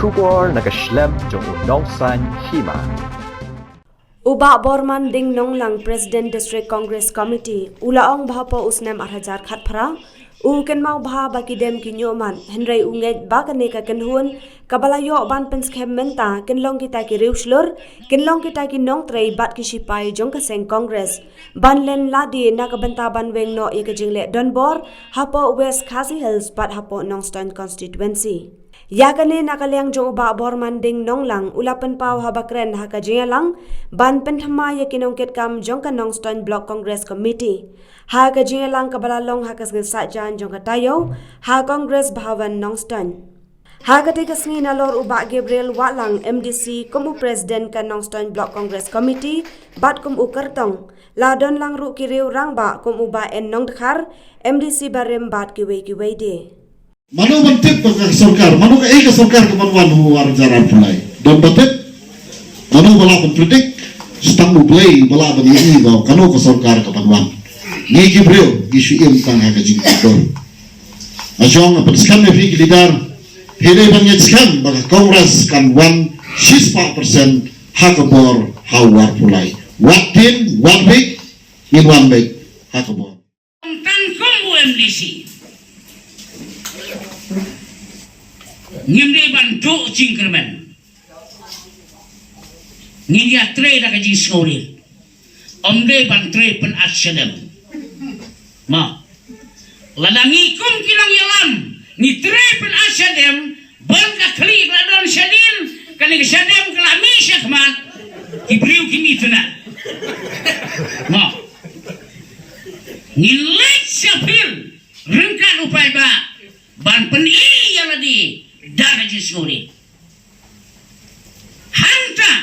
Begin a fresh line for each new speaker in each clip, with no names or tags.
Shubor nakaslem jong nongsan hima.
Uba Borman Ding Nonglang President District Congress Committee ulaong bahapo usnem arhajar khatphara ken mau bha bakidem kinyoman henry unget bakane ka kenhun kabalayo ban penskhem menta kenlong kita ki reuslur kenlong kita ki nong trei bat ki sipai jong ka seng Congress banlen ladi nakabenta banweng no ikajingle Donbor hapo West Khasi Hills bat hapo Nongstoin constituency. Yakane nakaliang jong uba Borman Ding Nonglang ulapan pau habakren hakajingalang ban penthama yakinongket kam jong ka Nongstoin Block Congress Committee hakajingalang kabalalong hakas ngesajan jong katayo ha Congress Bhavan Nongstoin hakati kasngi nalor uba Gabriel Walang MDC kumu President ka Nongstoin Block Congress Committee bat kum ukertong ladon lang ru kiriu rangba kum uba en nongdkhar MDC barem bat kiwe de.
Manu bantip ka sarkar, manu ka eka sarkar ka manuan huwar jaran pulai. Don bantip, manu bala pentridik, stang ublay bala bani ba kanu ka sarkar ka manuan. Ni Gabriel isu im kang ha ka jingkor. Ajong apa skam ne fi lidar, hele bang skam ba Congress kan 1.6% ha ka bor hawar pulai. What in 1 week in 1 week ha ka bor.
Tangkum MDC. Ngimde bantu cingkermen ngidia tre da kaji skoril omde bantre pen asyadam ma ladangi kum kilang yalam ni tre pen asyadam ban ka khli ladon syadin kani syadam kalami syakmat kibriu kimi tuna ma ngilet syapil rengkan upai ba ban pen iya ladi daga jisuri hanta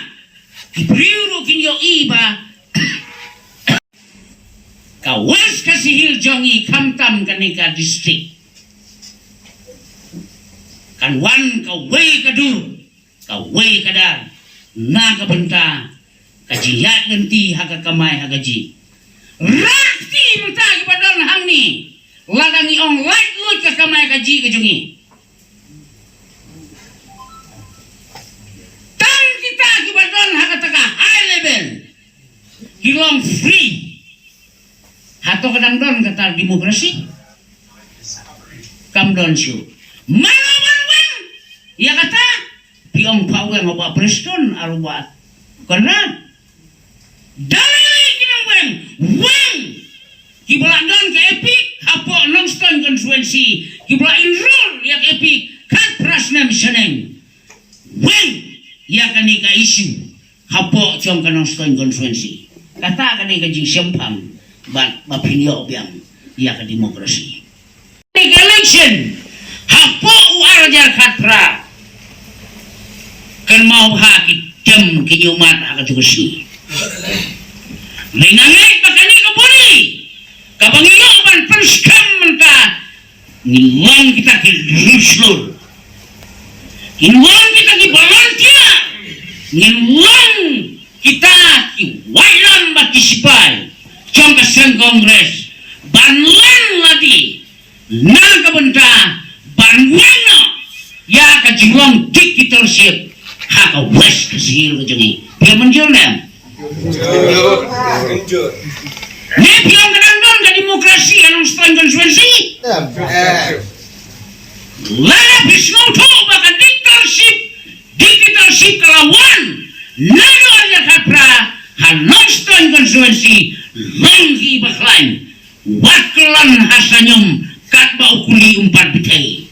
kibriuru kinyo iba kawas kasihil jongi kamtam kanika distrik kan wan kawai kadur kawai kadar naga benta kajiyat nanti haga kamai hagaji rakti mentagi padon hangni ladangi ong light lut ka kamai kaji kajongi kita kibadon hakataka high level kilong free hato kadang don kata demokrasi kam don syu malawan wen ya kata piong pawen oba preston arubat karena dalai kinang wen kibaladon ke epic hapo Nongstoin constituency kibla enroll yak epic kat prasna misaneng wen ya kanika isu hapo chong ka Nongstoin constituency kata kanika jing sempang bat mapinyo biang ya ka demokrasi election hapo uarjar khatra kan mau haki tem kinyumat haka tugusi linangai pakani kaburi kabangiyo ban penskam menta ngilong kita ki ruslur ngilong kita ki volunteer ngilong kita ki wailam batisipai chong ka seng Kongres banlan lagi naga benta banwena ya ka jilong dictatorship haka west kasihil ka jangi pia menjol nem ne piang kadang-kadang ka demokrasi anong Nongstoin constituency lala bisnoto baka dictatorship kalawan nano arya kapra ha Nongstoin constituency longgi baklain waklan hasanyum kat bau kuli umpat bitay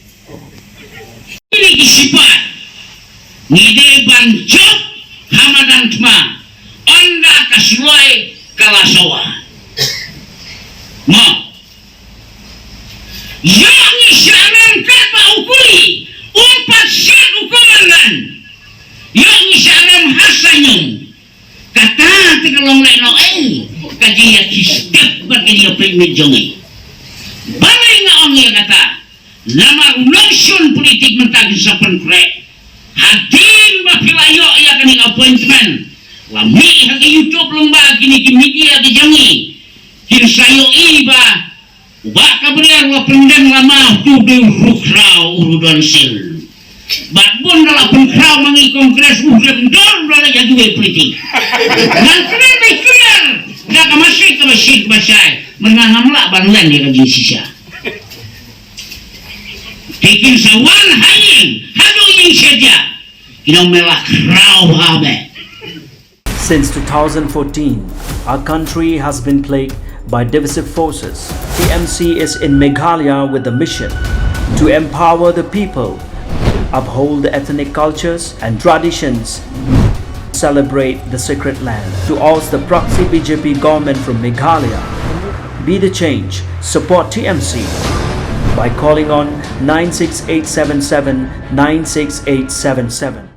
ini isipat ngide banjok hamadan tma onda kasulay kalasawa ma yang isyanan kat bau kuli umpat syat ukuran yang isyanan hasanyum kata tikalong leno kajiya kistek berkaya primit jongi balai nga ong ya kata nama nation politik mentagi sapan krek hadin bapilayo ya kaning appointment lami hagi YouTube lomba kini ki media ki jangi kin sayo iba uba kabriar wa pendem lama tudu rukrau urudon sil Bakbon dalam pengkau mangi kongres ugrem dor dalam jadwal politik. Dan clear. Dah masih masai. Mengahamlah banuan dia kerja sisa. Tekin sawan hanying, hado yang saja. Kino melak rau habe.
Since 2014, our country has been plagued by divisive forces. TMC is in Meghalaya with the mission to empower the people, uphold the ethnic cultures and traditions, celebrate the sacred land. To oust the proxy BJP government from Meghalaya, be the change, support TMC by calling on 96877 96877.